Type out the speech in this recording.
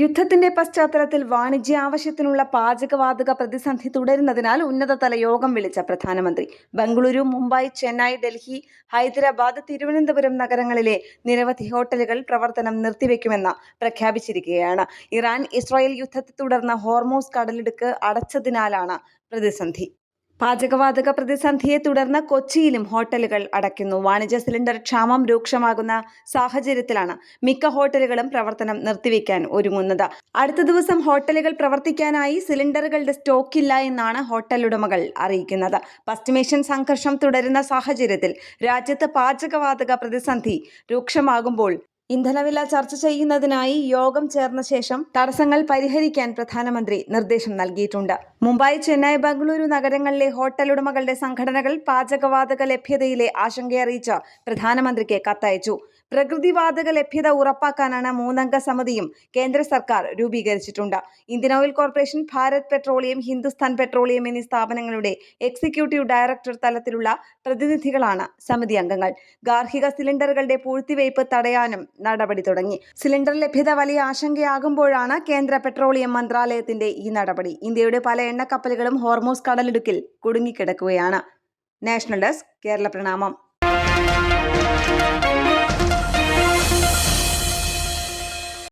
യുദ്ധത്തിന്റെ പശ്ചാത്തലത്തിൽ വാണിജ്യ ആവശ്യത്തിനുള്ള പാചകവാതക പ്രതിസന്ധി തുടരുന്നതിനാൽ ഉന്നതതല യോഗം വിളിച്ച പ്രധാനമന്ത്രി. ബംഗളൂരു, മുംബൈ, ചെന്നൈ, ഡൽഹി, ഹൈദരാബാദ്, തിരുവനന്തപുരം നഗരങ്ങളിലെ നിരവധി ഹോട്ടലുകൾ പ്രവർത്തനം നിർത്തിവെക്കുമെന്ന് പ്രഖ്യാപിച്ചിരിക്കുകയാണ്. ഇറാൻ-ഇസ്രായേൽ യുദ്ധത്തെ തുടർന്ന് ഹോർമൂസ് കടലിടുക്ക് അടച്ചതിനാലാണ് പ്രതിസന്ധി. പാചകവാതക പ്രതിസന്ധിയെ തുടർന്ന് കൊച്ചിയിലും ഹോട്ടലുകൾ അടയ്ക്കുന്നു. വാണിജ്യ സിലിണ്ടർ ക്ഷാമം രൂക്ഷമാകുന്ന സാഹചര്യത്തിലാണ് മിക്ക ഹോട്ടലുകളും പ്രവർത്തനം നിർത്തിവെക്കാൻ ഒരുങ്ങുന്നത്. അടുത്ത ദിവസം ഹോട്ടലുകൾ പ്രവർത്തിക്കാനായി സിലിണ്ടറുകളുടെ സ്റ്റോക്കില്ല എന്നാണ് ഹോട്ടൽ ഉടമകൾ അറിയിക്കുന്നത്. പശ്ചിമേഷ്യൻ സംഘർഷം തുടരുന്ന സാഹചര്യത്തിൽ രാജ്യത്ത് പാചകവാതക പ്രതിസന്ധി രൂക്ഷമാകുമ്പോൾ ഇന്ധനവില ചർച്ച ചെയ്യുന്നതിനായി യോഗം ചേർന്ന ശേഷം തടസ്സങ്ങൾ പരിഹരിക്കാൻ പ്രധാനമന്ത്രി നിർദ്ദേശം നൽകിയിട്ടുണ്ട്. മുംബൈ, ചെന്നൈ, ബംഗളൂരു നഗരങ്ങളിലെ ഹോട്ടൽ ഉടമകളുടെ സംഘടനകൾ പാചകവാതക ലഭ്യതയിലെ ആശങ്കയറിയിച്ച് പ്രധാനമന്ത്രിക്ക് കത്തയച്ചു. പ്രകൃതിവാതക ലഭ്യത ഉറപ്പാക്കാനാണ് 3-അംഗ സമിതിയും കേന്ദ്ര സർക്കാർ രൂപീകരിച്ചിട്ടുണ്ട്. Indian oil corporation, Bharat petroleum, Hindustan petroleum എന്നീ സ്ഥാപനങ്ങളുടെ എക്സിക്യൂട്ടീവ് ഡയറക്ടർ തലത്തിലുള്ള പ്രതിനിധികളാണ് സമിതി അംഗങ്ങൾ. ഗാർഹിക സിലിണ്ടറുകളുടെ പൂഴ്ത്തിവയ്പ് തടയാനും നടപടി തുടങ്ങി. സിലിണ്ടർ ലഭ്യത വലിയ ആശങ്കയാകുമ്പോഴാണ് കേന്ദ്ര പെട്രോളിയം മന്ത്രാലയത്തിന്റെ ഈ നടപടി. ഇന്ത്യയുടെ പല എണ്ണക്കപ്പലുകളും ഹോർമൂസ് കടലിടുക്കിൽ കുടുങ്ങിക്കിടക്കുകയാണ്. നാഷണൽ ഡെസ്ക്, കേരള പ്രണാമം.